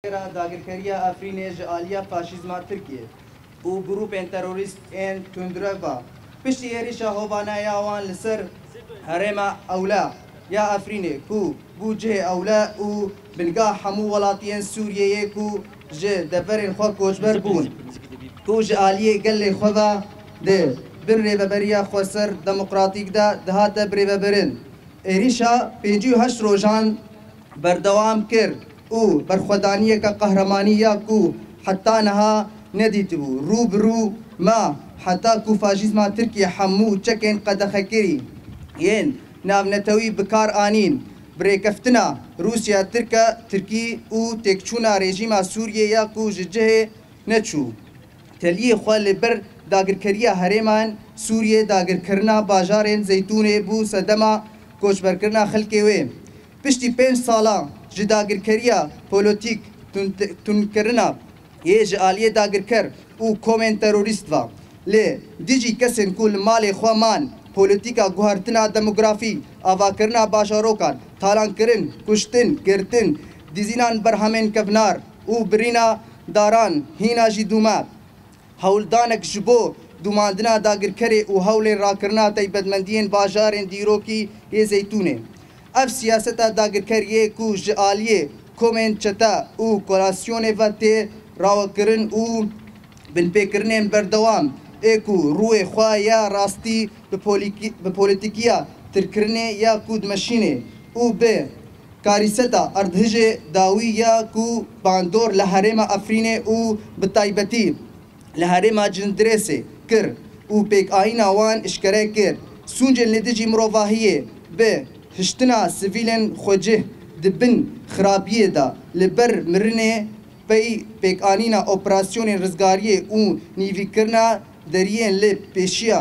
داگیرکاری افرین جالیا فاشیسم ترکیه و گروپین تروریست این تندروا پشتی ایریشا هوبانا یاوان لسر هرم اولا یا افرینه کو بوجه اولا و بنگاه حمو ولاتین سوریه کو جه دبرین خوا کوچبر بون کو جالیه گل خوا ده بن ریبریا خوسر دموکراتیک دا دهات بریبرن ایریشا 58 روزان بردوام کرد او برخودانیه که قهرمانیه کو حتی نها ندیت بو روبرو ما حتی کو فاشیسم ترکیه حمو چکن قدخکری ین ناونتوی بکار آنین بریکفتنا روسیا ترکی او تکچونا رژیم سوریه یا کو جه نچو تلیه خوال بر داگرکریه هرمان سوریه داگرکرنا باجارین زیتون بو سدما کوچبرکرنا خلقه وی پشتی 5 سالا داگرکریه پولیتیک تونکرنا یه جالیه داگرکر او کومن تروریست و لی دیجی کسین کل مال خوامان پولیتیکا گوهرتنا دموگرافی آوا کرنا باشاروکان تالان کرن کشتن گرتن دیزینان برهمن کفنار او برینا داران هینا جی دوما هولدانک جبو دوماندنا داگرکری او هول راکرنا تایبدمندین باجارین دیروکی یه زیتونه اف سیاست داگرکریه کو جالیه کومن چتا او کولاسیون وته راوکرن او بن پیکرنن بردوام اکو روی خوا یا راستی به پولیتیکیا ترکرنه یا کود مشینه او به کاریستا اردهج داوی یا کو باندور لحرم افرینه او بتایبتی لحرم جندرسه کر او پیک آین آوان اشکره کر سونجل ندجی مروواهیه به هشتنا سیویلن خوجه دبن خرابیه دا لبر مرنه پی پیک آنینا اپراسیون رزگاریه او نیوی کرنا درین لی پیشیا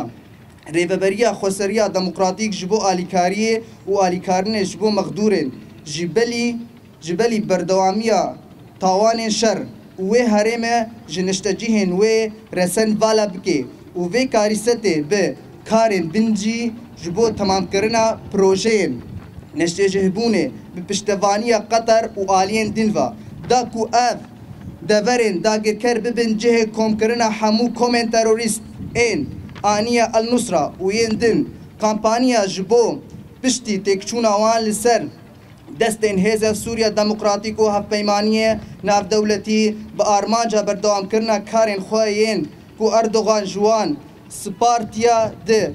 ریوبریا خوسریا دموکراتیک جبو آلیکاریه و آلیکارنه جبو مغدورن جبلی بردوامیا تاوان شر و هرمه جنشتجیهن و رسن والا بکه و کاریسته به کارن بنجی جبو تمام کرنا پروژین نشته جهبونه به پشتوانی قطر و آلین دنوا دا کو اف دورن داگرکر ببن جه کم کرنا حمو کومن تروریست این آنیا النصرة و ین دن کامپانیا جبو پشتی تکچونا وان لسر دستین هیزه سوریا دموکراتیک و هفپیمانیه ناف دولتی با آرمانجا بردوام کرنا کارن خواهین کو اردوغان جوان سپارتیا ده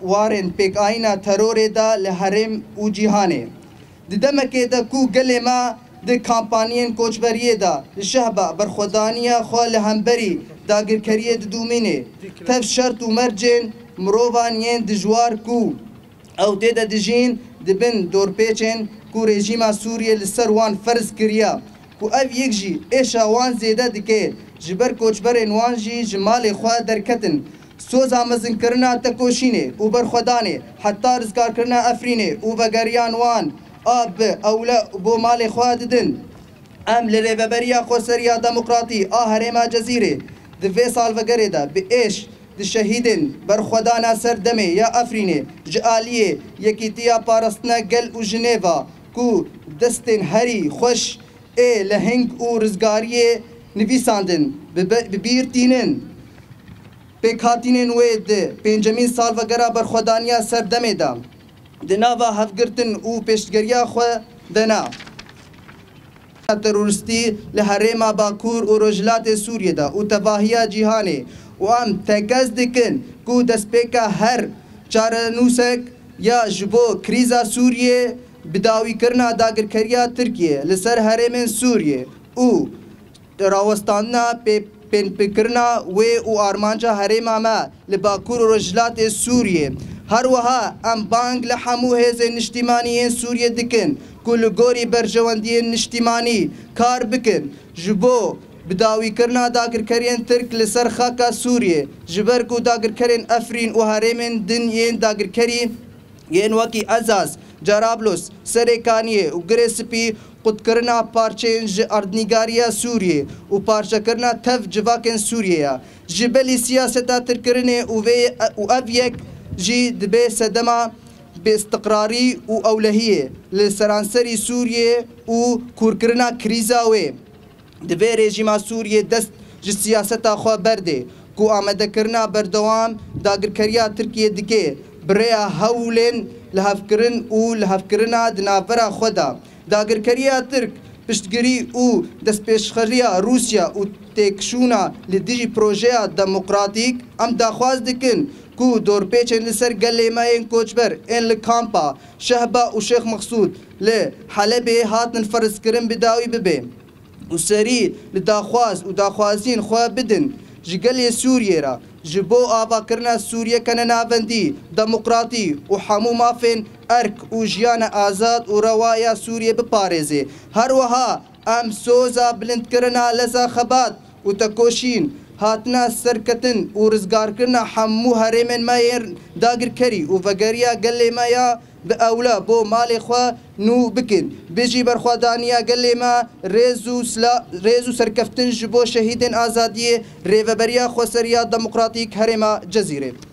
وارن پیک آینا ترور دا لحرم و جیهانه دمکه دا کو گل ما ده کامپانین کوچبریه دا شهبه برخودانیا خواه لهمبری داگرکریه دومینه تف شرط و مرجن مرووانین دجوار کو او ده دجین دبن دورپیچن کو رژیم سوریه لسر وان فرض کریا کو او یک جی ایشا وان زیده دکه جبر کوچبرین وان جی جمال خواه درکتن سوزا مزن کرنا تکوشینه و برخودانه حتی رزگار کرنا افرینه و بگریان وان آب اولا بو مال خواه ددن ام لریبریا خوسریا دموکراتی هرما جزیره دوی سال وگره دا به ایش د شهیدن برخودانا سر دمه یا افرینه جالیه یکیتیا پارستنا گل و جنیوا کو دستن هری خوش ای لهنگ و رزگاریه نویساندن ببیرتینن پیکاتینن وید پنجمین سال وگره برخودانیا سر دمه دا دناوا هفگرتن و پیشگریا خو دنا تروریستی لحرم باکور و رجلات سوریه دا و تباهیا جیهانه و ام تکز دکن کو دسپیکا هر چارنوسک یا جبو کریزا سوریه بداوی کرنا داگرکریا ترکیه لسر حرم سوریه او راوستاننا پین پکرنا و آرمانجا حرم ما لباکور و رجلات سوریه هر وها ام بانگ لحمو هز نشتیمانی سوریه دکن کل گوری برجواندی نشتیمانی کار بکن جبو بداوی کرنا داگرکرین ترک لسر خاکا سوریه جبر کو داگرکرین افرین و هرمن دن ین داگرکری ین وکی ازاز جرابلوس سرکانیه و گرسپی قد کرنا پارچه اردنیگاریا سوریه و پارچه کرنا تف جواکن سوریه جبلی سیاستا ترکرنه و او یک جی دبی سدما باستقراري و أولهية لسرانسري سوريا و كوركرنا كريزا وي دوی رژیما سوریه دست ji siyaseta xwe berdê ku amedekirina berdewam dagirkeriya Tirkiye dike birêya hewlên lihevkirin û lihevkirina di navbera xwe da. Dagirkeriya Tirk piştgirî û destpêşxeriya Rûsya û têkişûna li dijî projeya demokratîk em daxwaz dikin ku dorpêçên li ser gelê me yên koçber ên li kampa Şehba û Şêx Mexsûd li Helebê hatin ferezkirin bi dawî bibe û serî li daxwaz û daxwaziyên xwe bidin ji gelê Sûriyê re ji bo avakirina Sûriyekene navendî, demokratî û hemû mafên erk û jiyana azad û rewaya Sûriye biparêze. Her wiha em soza bilindkirina leza xebat û tekoşîn hatina serketin û rizgarkirina hemû herêmên me yên dagirkerî û vegeriya gelê me ya bi ewle bo malê xwe nû bikin. Bijî berxwedaniya gelê me rêz û serkeftin ji bo şehîdên azadiyê rêveberiya xweseriya demokratîk Herêma Cezîrê.